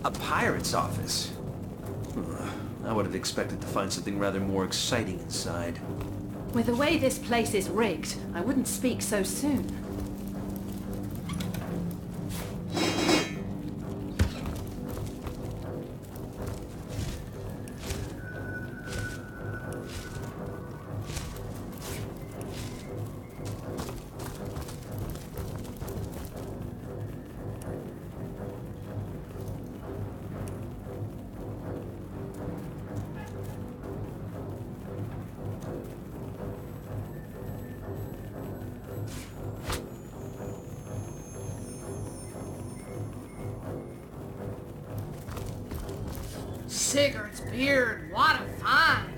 A pirate's office? I would have expected to find something rather more exciting inside. With the way this place is rigged, I wouldn't speak so soon. Cigarettes, beer, what a find!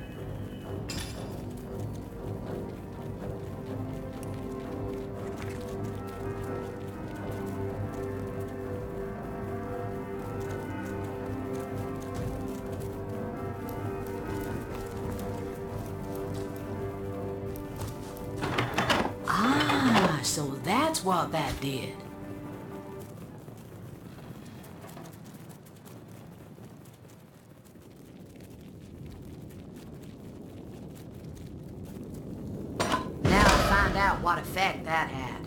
Ah, so that's what that did. Find out what effect that had.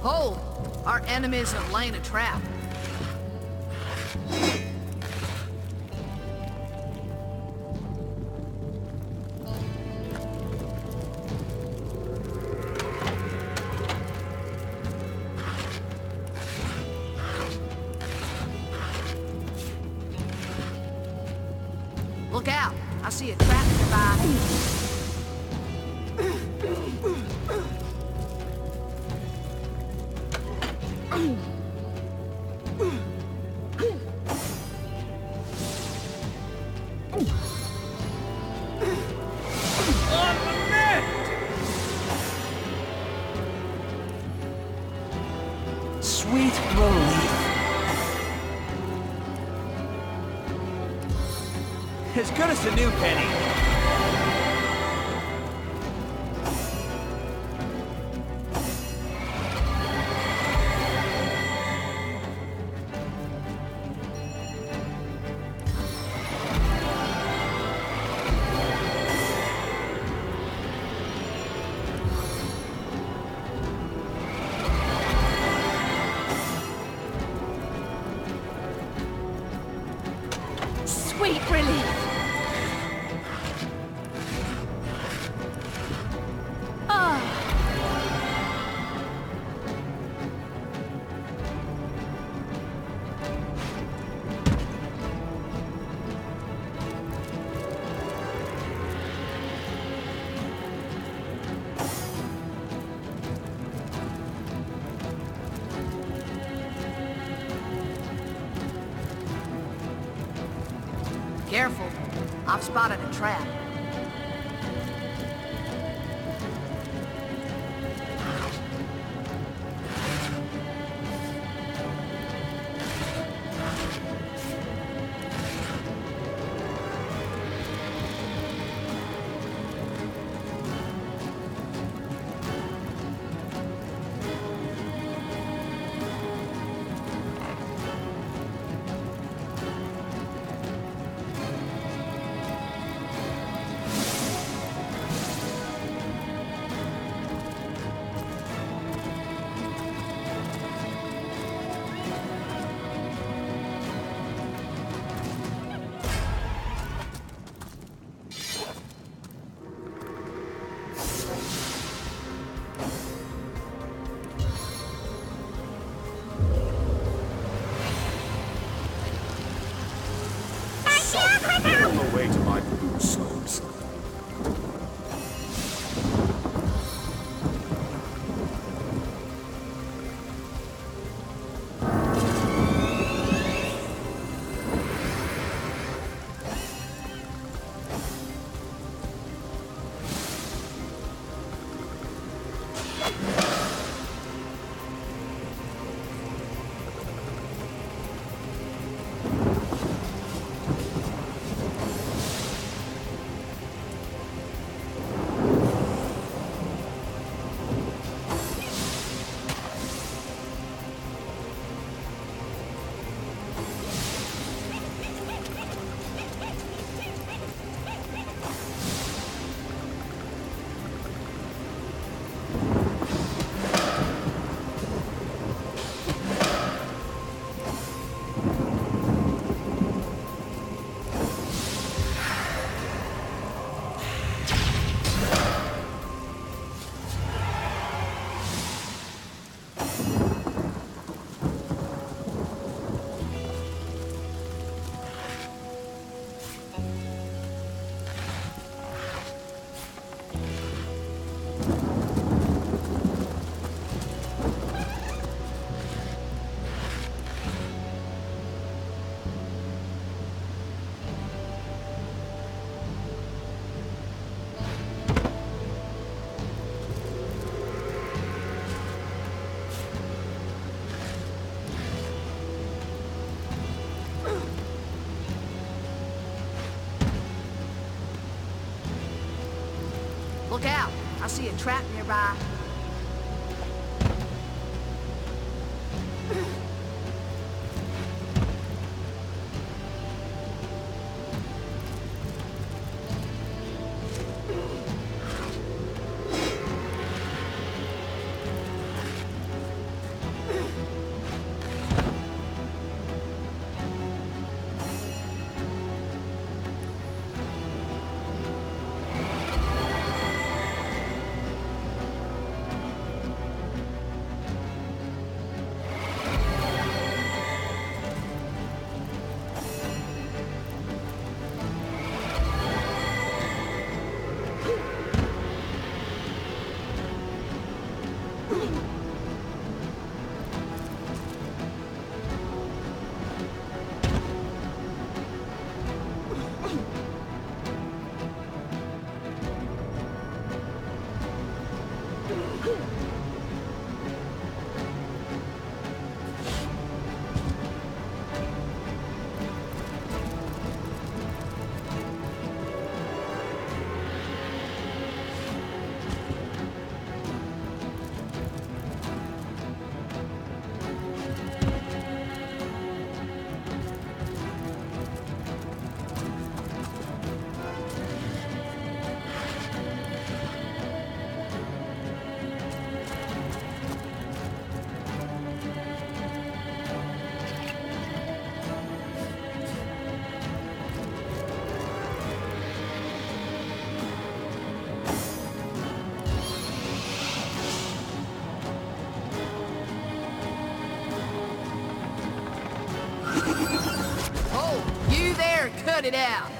Hold! Our enemies have laid a trap. Look out! I see a trap nearby. Sweet relief. As good as a new penny. Sweet relief. Careful. I've spotted a trap. All the way to my blue slopes. Look out! I see a trap nearby. Cut it out.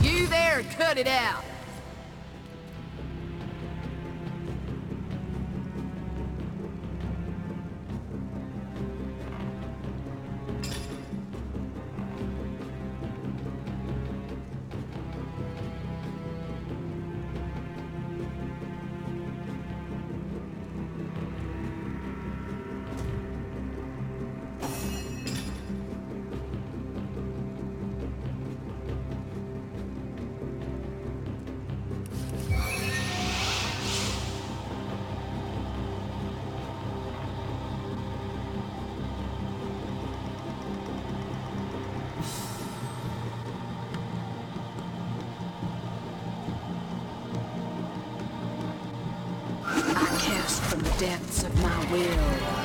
You there, cut it out. depths of my will.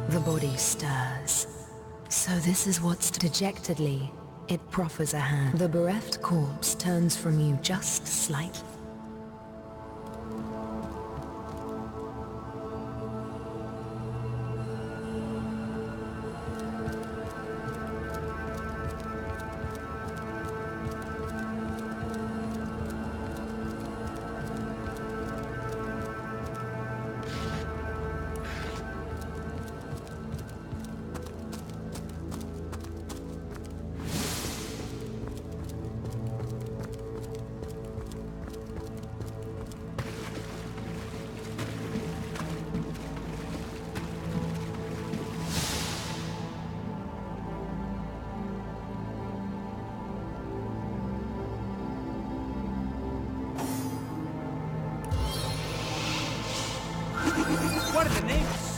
The body stirs. So this is what's dejectedly. It proffers a hand. The bereft corpse turns from you just slightly. What in the name of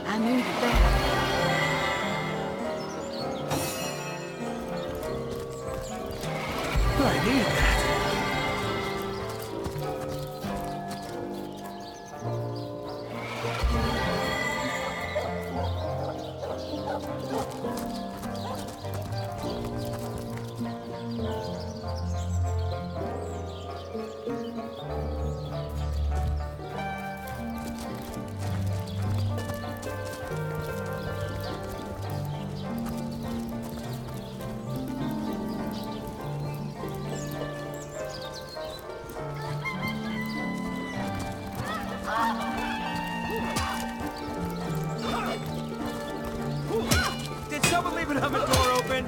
I knew that. I knew that. Did someone leave an oven door open?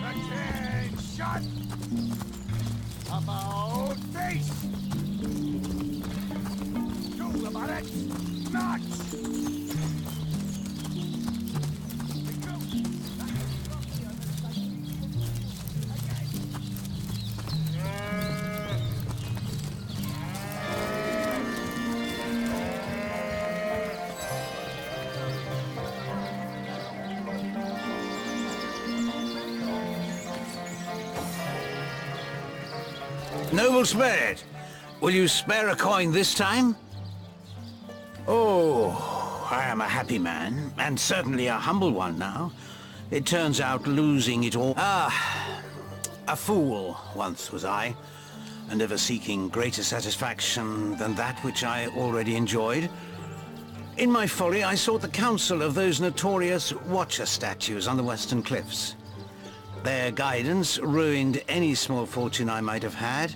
Attention! About face! Do about it! Not! Noble spirit, will you spare a coin this time? Oh, I am a happy man, and certainly a humble one now. It turns out losing it all... a fool once was I, and ever seeking greater satisfaction than that which I already enjoyed. In my folly, I sought the counsel of those notorious Watcher statues on the Western Cliffs. Their guidance ruined any small fortune I might have had,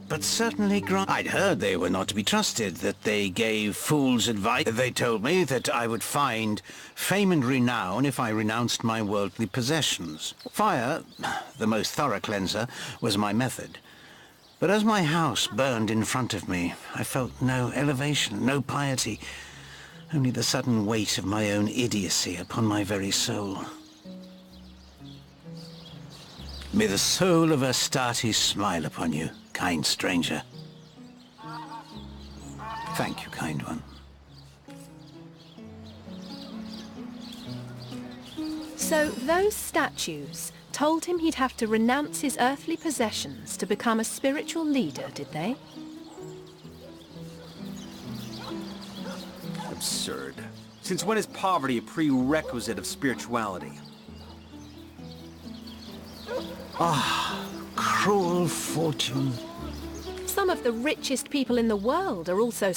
but certainly I'd heard they were not to be trusted, that they gave fools advice. They told me that I would find fame and renown if I renounced my worldly possessions. Fire, the most thorough cleanser, was my method. But as my house burned in front of me, I felt no elevation, no piety, only the sudden weight of my own idiocy upon my very soul. May the soul of Astarte smile upon you, kind stranger. Thank you, kind one. So those statues told him he'd have to renounce his earthly possessions to become a spiritual leader, did they? Absurd. Since when is poverty a prerequisite of spirituality? Cruel fortune. Some of the richest people in the world are also...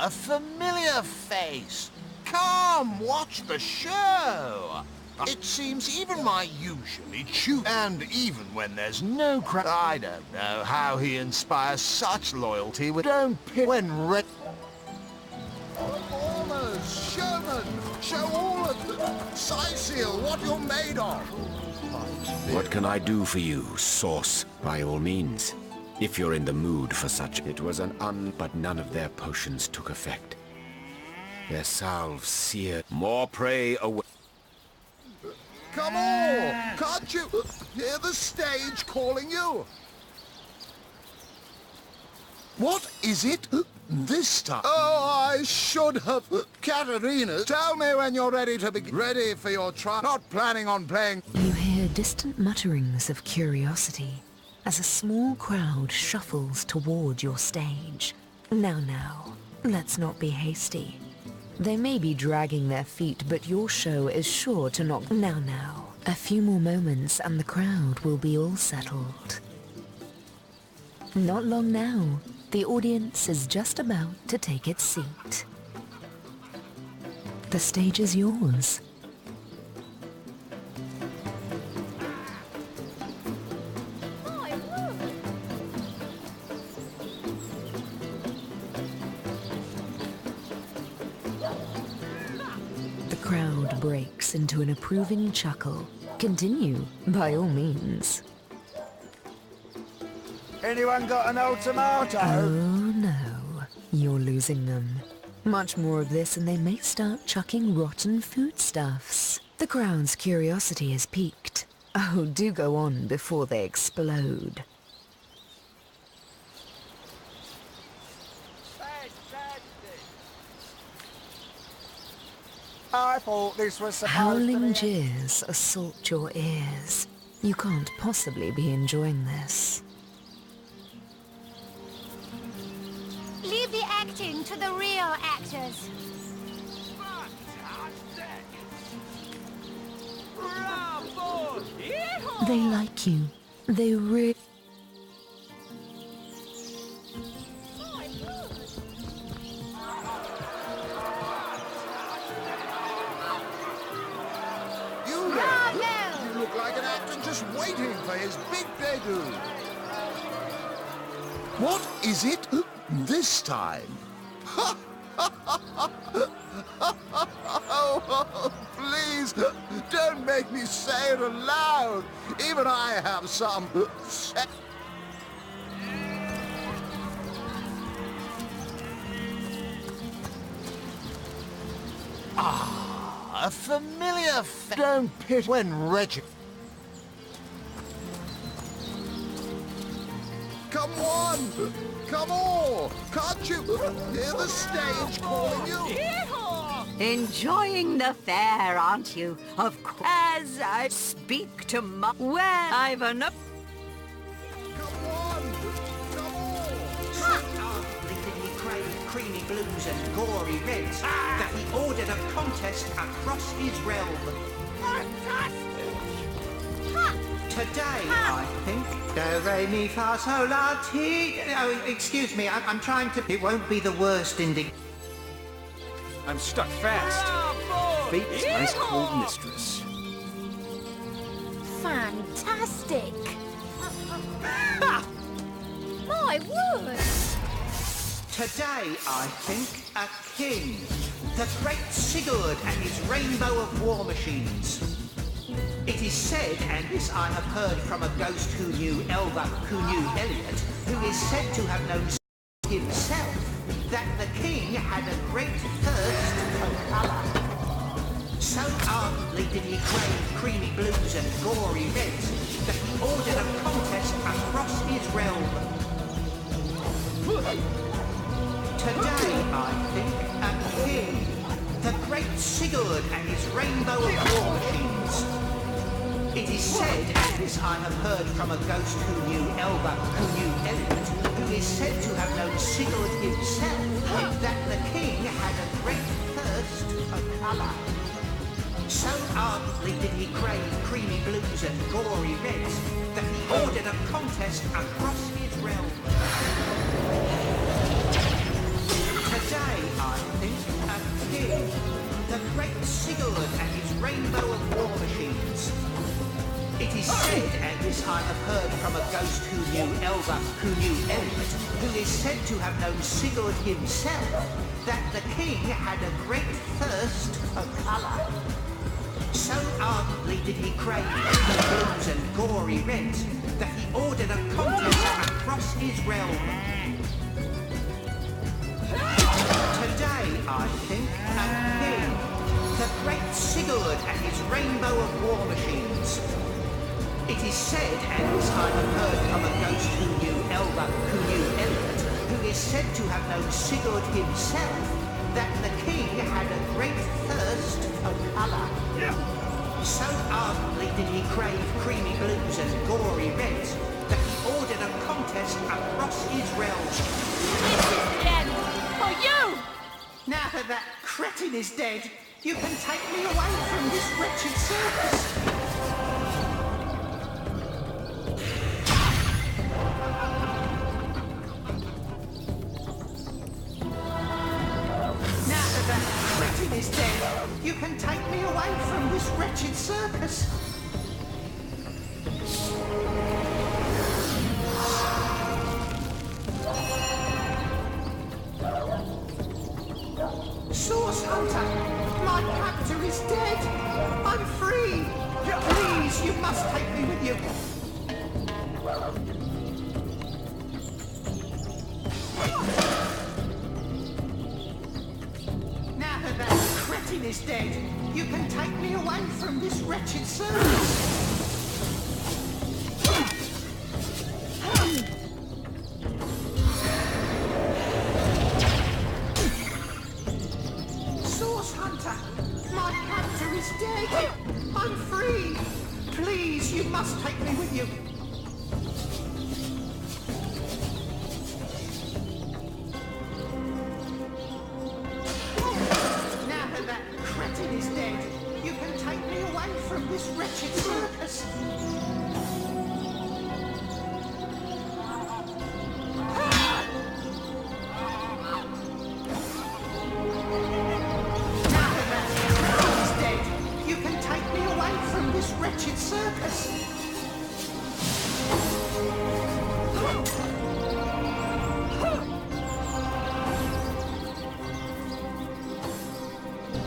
A familiar face. Come, watch the show. It seems even my usually and even when there's no crowd, I don't know how he inspires such loyalty with when performers, showmen, show all of them. Siceal, what you're made of. What can I do for you, Source? By all means. If you're in the mood for such, it was but none of their potions took effect. Their salves seared more prey away. Come on, can't you hear the stage calling you? What is it this time? Oh, I should have. Katerina, tell me when you're ready to be ready for your trial. Not planning on playing. You hear distant mutterings of curiosity as a small crowd shuffles toward your stage. Now, let's not be hasty. They may be dragging their feet, but your show is sure to not... Now. A few more moments and the crowd will be all settled. Not long now. The audience is just about to take its seat. The stage is yours. The crowd breaks into an approving chuckle. Continue, by all means. Anyone got an old tomato? Oh no, you're losing them. Much more of this and they may start chucking rotten foodstuffs. The crowd's curiosity is piqued. Oh, do go on before they explode. I thought this was supposed to Howling be... jeers assault your ears. You can't possibly be enjoying this. Leave the acting to the real actors. Bravo! They like you. They really... You look like an actor just waiting for his big debut. What is it this time? Oh, please, don't make me say it aloud. Even I have some... A familiar don't pit when Reggie. Come on! Come on! Can't you hear the stage calling you? Enjoying the fair, aren't you? Of course. As I speak to my... Well, I've enough... Come on! Come on! The kidney crave creamy blues and gory reds that he ordered a contest across his realm. Fantastic! Ha! Today, I think. Do, re, mi, fa, sol, la, ti. Oh, excuse me, I'm trying to... It won't be the worst ending. I'm stuck fast. Fate's nice cold mistress. Fantastic! My word! Today, I think, a king. The great Sigurd and his rainbow of war machines. It is said, and this I have heard from a ghost who knew Elva, who knew Elliot, who is said to have known himself, that the king had a great thirst for colour. So ardently did he crave creamy blues and gory reds, that he ordered a contest across his realm. Today, I think, a king, the great Sigurd and his rainbow of war machines. It is said, and this I have heard from a ghost who knew Elva, who knew Elliot, who is said to have known Sigurd himself, that the king had a great thirst for colour. So ardently did he crave creamy blues and gory reds, that he ordered a contest across his realm. Today, I think, a king, the great Sigurd and his rainbow of war machines. It is said, and this I have heard from a ghost who knew Elva, who knew Elliot, who is said to have known Sigurd himself, that the king had a great thirst for colour. So ardently did he crave blues and gory reds, that he ordered a contest across his realm. Today, I think, a king, the great Sigurd and his rainbow of war machines. It is said, and this I have heard from a ghost who knew Elva, who knew Elliot, who is said to have known Sigurd himself, that the king had a great thirst for colour. So ardently did he crave creamy blues and gory reds, that he ordered a contest across his realm. This is the end! For you! Now that that cretin is dead, you can take me away from this wretched circus. Is dead. You can take me away from this wretched circus. Source Hunter, my captor is dead. I'm free. Please, you must take me with you. Is dead. You can take me away from this wretched circus. Source Hunter, my captor is dead. I'm free. Please, you must take me with you. Is dead. You can take me away from this wretched circus. Now that Cretin is dead, you can take me away from this wretched circus.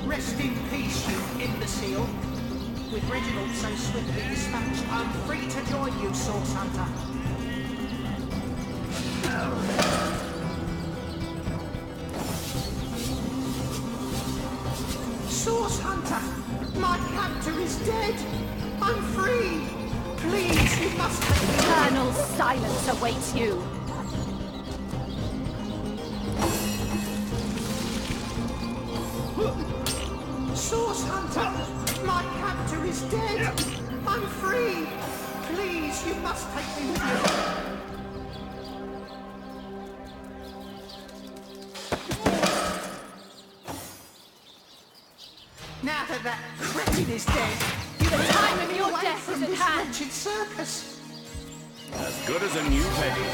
Rest in peace, you imbecile. With Reginald so swiftly dispatched, I'm free to join you, Source Hunter. Source Hunter, my captor is dead. I'm free. Please, you must take me. Eternal silence awaits you. Source Hunter, my captor is dead. I'm free. Please, you must take me with you. Now that that cretin is dead, you can tie me away away death from is at this hand. wretched circus. As good as a new penny.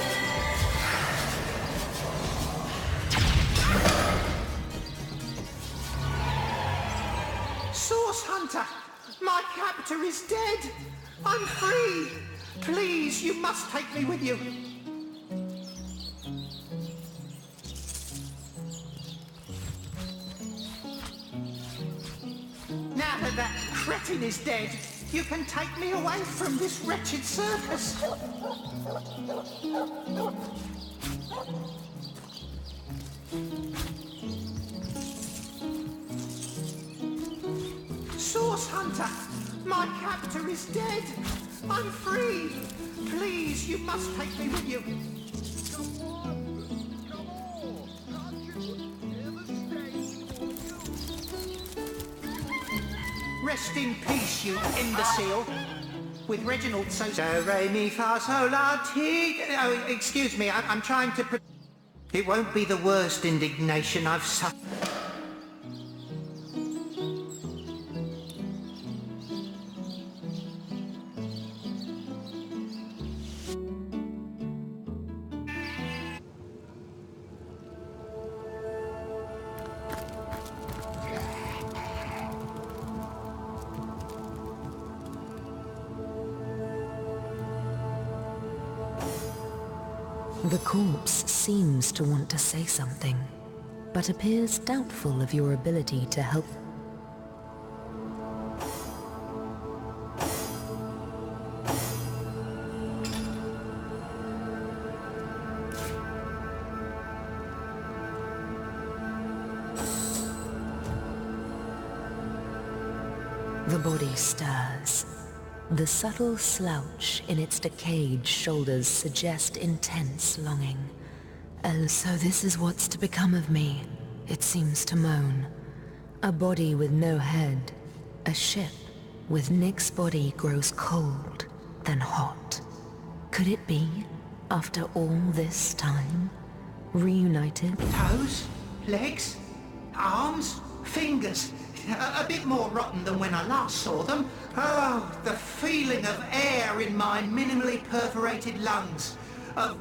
Source Hunter, my captor is dead. I'm free. Please, you must take me with you. Now that that cretin is dead, you can take me away from this wretched circus. Source Hunter, my captor is dead. I'm free. Please, you must take me with you. Rest in peace, you imbecile. With Reginald so... Do, re, mi, fa, sol, la, ti... Oh, excuse me, I'm trying to... It won't be the worst indignation I've suffered. The corpse seems to want to say something, but appears doubtful of your ability to help. The body stirs. The subtle slouch in its decayed shoulders suggest intense longing. And so this is what's to become of me, it seems to moan. A body with no head. A ship with Nick's body grows cold, then hot. Could it be, after all this time, reunited? Toes, legs, arms, fingers. A bit more rotten than when I last saw them. Oh, the feeling of air in my minimally perforated lungs. Of,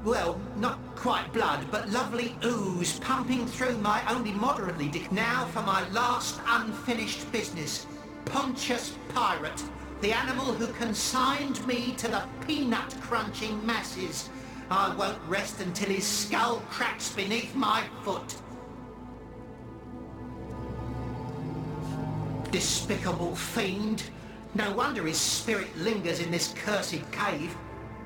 well, not quite blood, but lovely ooze pumping through my only moderately Now for my last unfinished business. Pontius Pirate, the animal who consigned me to the peanut-crunching masses. I won't rest until his skull cracks beneath my foot. Despicable fiend. No wonder his spirit lingers in this cursed cave.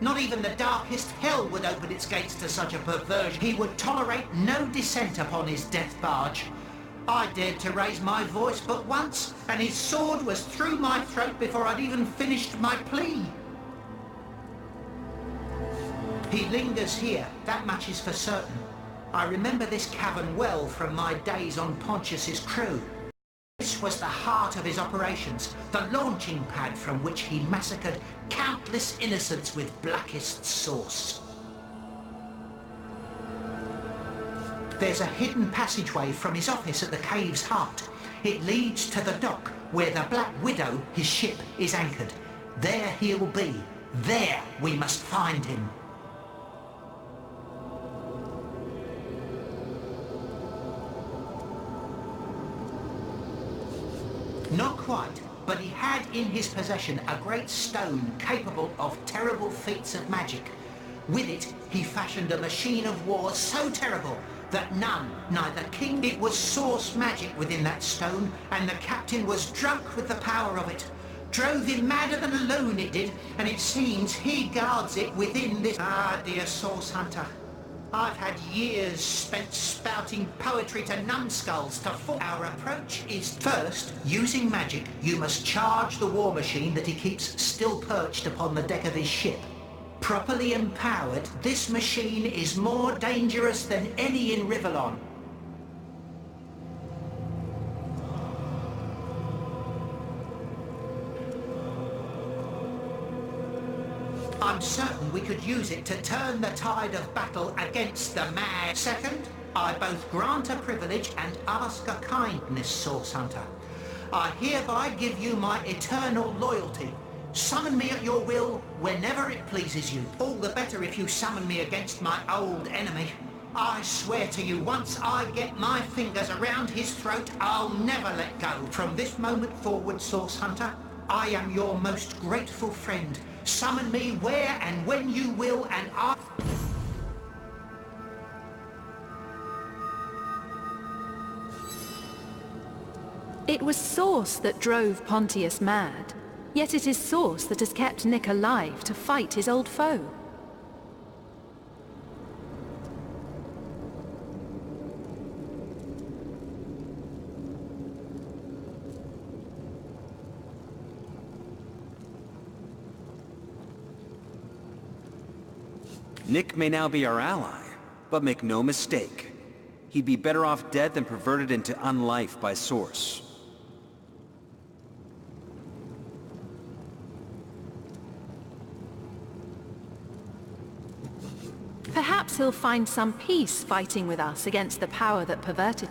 Not even the darkest hell would open its gates to such a perversion. He would tolerate no dissent upon his death barge. I dared to raise my voice but once, and his sword was through my throat before I'd even finished my plea. He lingers here, that much is for certain. I remember this cavern well from my days on Pontius's crew. This was the heart of his operations, the launching pad from which he massacred countless innocents with blackest sauce. There's a hidden passageway from his office at the cave's heart. It leads to the dock where the Black Widow, his ship, is anchored. There he'll be. There we must find him. Not quite, but he had in his possession a great stone capable of terrible feats of magic. With it, he fashioned a machine of war so terrible that none, neither king... It was source magic within that stone, and the captain was drunk with the power of it. Drove him madder than a loon, it did, and it seems he guards it within this... Ah, dear Source Hunter. I've had years spent spouting poetry to numbskulls to fall. Our approach is first, using magic, you must charge the war machine that he keeps still perched upon the deck of his ship. Properly empowered, this machine is more dangerous than any in Rivellon. I'm certain we could use it to turn the tide of battle against the mad. Second, I both grant a privilege and ask a kindness, Source Hunter. I hereby give you my eternal loyalty. Summon me at your will whenever it pleases you. All the better if you summon me against my old enemy. I swear to you, once I get my fingers around his throat, I'll never let go. From this moment forward, Source Hunter, I am your most grateful friend. Summon me where and when you will, and I... It was Source that drove Pontius mad. Yet it is Source that has kept Nick alive to fight his old foe. Nick may now be our ally, but make no mistake. He'd be better off dead than perverted into unlife by Source. Perhaps he'll find some peace fighting with us against the power that perverted.